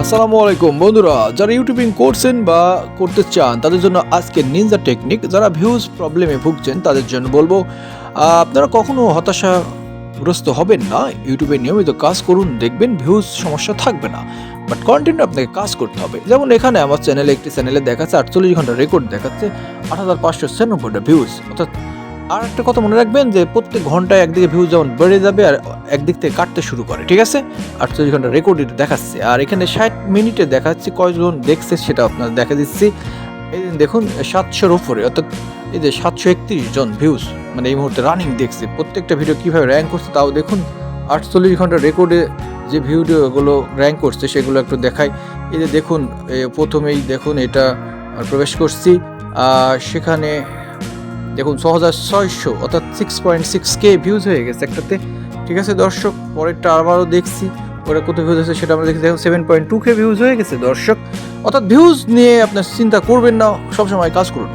আসসালামু আলাইকুম বন্ধুরা, যারা ইউটিউবিং করছেন বা করতে চান তাদের জন্য আজকে নিনজা টেকনিক। যারা ভিউজ প্রবলেমে ভুগছেন তাদের জন্য বলবো, আপনারা কখনো হতাশাগ্রস্ত হবেন না। ইউটিউবে নিয়মিত কাজ করুন, দেখবেন ভিউজ সমস্যা থাকবে না, বাট কন্টিনিউ আপনাকে কাজ করতে হবে। যেমন এখানে আমার একটি চ্যানেলে দেখাচ্ছে 48 ঘন্টা রেকর্ড দেখাচ্ছে 8596টা ভিউজ। অর্থাৎ আর একটা কথা মনে রাখবেন যে প্রত্যেক ঘন্টায় একদিকে ভিউজ যেমন বেড়ে যাবে আর একদিক থেকে কাটতে শুরু করে, ঠিক আছে। 48 ঘন্টা রেকর্ড এটা দেখাচ্ছে, আর এখানে 60 মিনিটে দেখাচ্ছে কয়জন দেখছে সেটা আপনার দেখা দিচ্ছি। এই দিন দেখুন 700-র উপরে, অর্থাৎ এই যে 731 জন ভিউজ মানে এই মুহূর্তে রানিং দেখছে। প্রত্যেকটা ভিডিও কীভাবে র্যাঙ্ক করছে তাও দেখুন। 48 ঘন্টা রেকর্ডে যে ভিডিওগুলো র্যাঙ্ক করছে সেগুলো একটু দেখাই। এই যে দেখুন, প্রথমেই দেখুন এটা প্রবেশ করছি, সেখানে দেখুন 6600 অর্থাৎ 6.6K ভিউজ হয়ে গেছে একটাতে, ঠিক আছে দর্শক। পরেরটা আবারও দেখছি, ওরা কত ভিউজ আছে সেটা আমরা দেখছি, দেখুন 7.2K ভিউজ হয়ে গেছে দর্শক। অর্থাৎ ভিউজ নিয়ে আপনার চিন্তা করবেন না, সবসময় কাজ করুন।